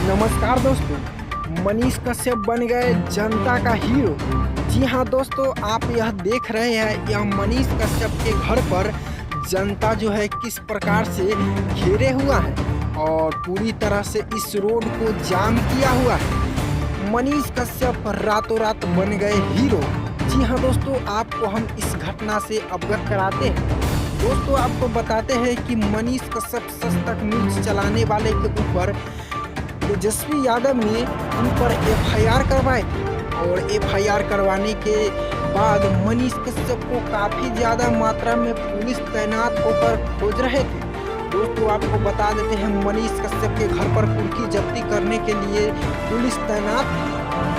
नमस्कार दोस्तों, मनीष कश्यप बन गए जनता का हीरो। जी हाँ दोस्तों, आप यह देख रहे हैं, यह मनीष कश्यप के घर पर जनता जो है किस प्रकार से घेरे हुआ है और पूरी तरह से इस रोड को जाम किया हुआ है। मनीष कश्यप रातों रात बन गए हीरो। जी हाँ दोस्तों, आपको हम इस घटना से अवगत कराते हैं। दोस्तों, आपको बताते हैं कि मनीष कश्यप सच तक न्यूज चलाने वाले के ऊपर तेजस्वी यादव ने उन पर एफआईआर करवाई और एफआईआर करवाने के बाद मनीष कश्यप को काफ़ी ज़्यादा मात्रा में पुलिस तैनात होकर खोज रहे थे। दोस्तों, आपको बता देते हैं, मनीष कश्यप के घर पर कुर्की जब्ती करने के लिए पुलिस तैनात थी।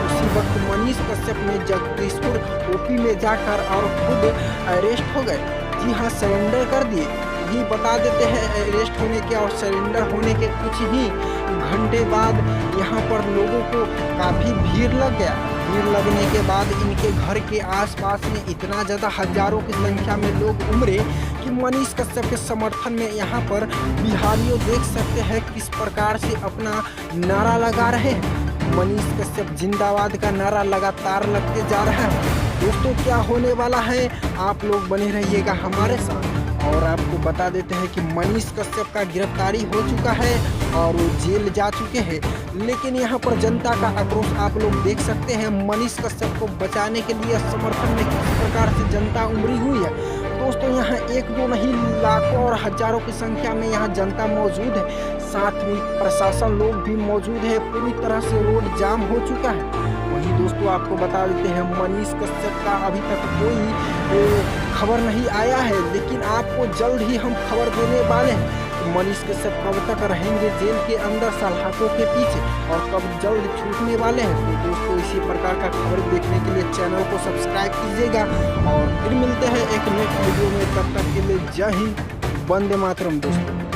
उसी वक्त मनीष कश्यप ने जगदीशपुर ओपी में जाकर और खुद अरेस्ट हो गए। जी हाँ, सरेंडर कर दिए। ये बता देते हैं, अरेस्ट होने के और सरेंडर होने के कुछ ही घंटे बाद यहाँ पर लोगों को काफ़ी भीड़ लग गया। भीड़ लगने के बाद इनके घर के आसपास में इतना ज़्यादा हजारों की संख्या में लोग उमड़े कि मनीष कश्यप के समर्थन में यहाँ पर बिहारियों देख सकते हैं किस प्रकार से अपना नारा लगा रहे हैं। मनीष कश्यप जिंदाबाद का नारा लगातार लगते जा रहा है। दोस्तों, क्या होने वाला है, आप लोग बने रहिएगा हमारे साथ। और आपको बता देते हैं कि मनीष कश्यप का गिरफ्तारी हो चुका है और वो जेल जा चुके हैं। लेकिन यहाँ पर जनता का आक्रोश आप लोग देख सकते हैं। मनीष कश्यप को बचाने के लिए समर्थन में किस प्रकार से जनता उमड़ी हुई है। दोस्तों, यहाँ एक दो नहीं, लाखों और हजारों की संख्या में यहाँ जनता मौजूद है। साथ में प्रशासन लोग भी मौजूद है। पूरी तरह से रोड जाम हो चुका है। वहीं दोस्तों, आपको बता देते हैं, मनीष कश्यप का अभी तक कोई खबर नहीं आया है, लेकिन आपको जल्द ही हम खबर देने वाले हैं। मनीष कश्यप कब तक रहेंगे जेल के अंदर सलाखों के पीछे और कब जल्द छूटने वाले हैं। तो दोस्तों, इसी प्रकार का खबर देखने के लिए चैनल को सब्सक्राइब कीजिएगा और फिर मिलते हैं एक नेक्स्ट वीडियो में। तब तक के लिए जय हिंद, वंदे मातरम दोस्तों।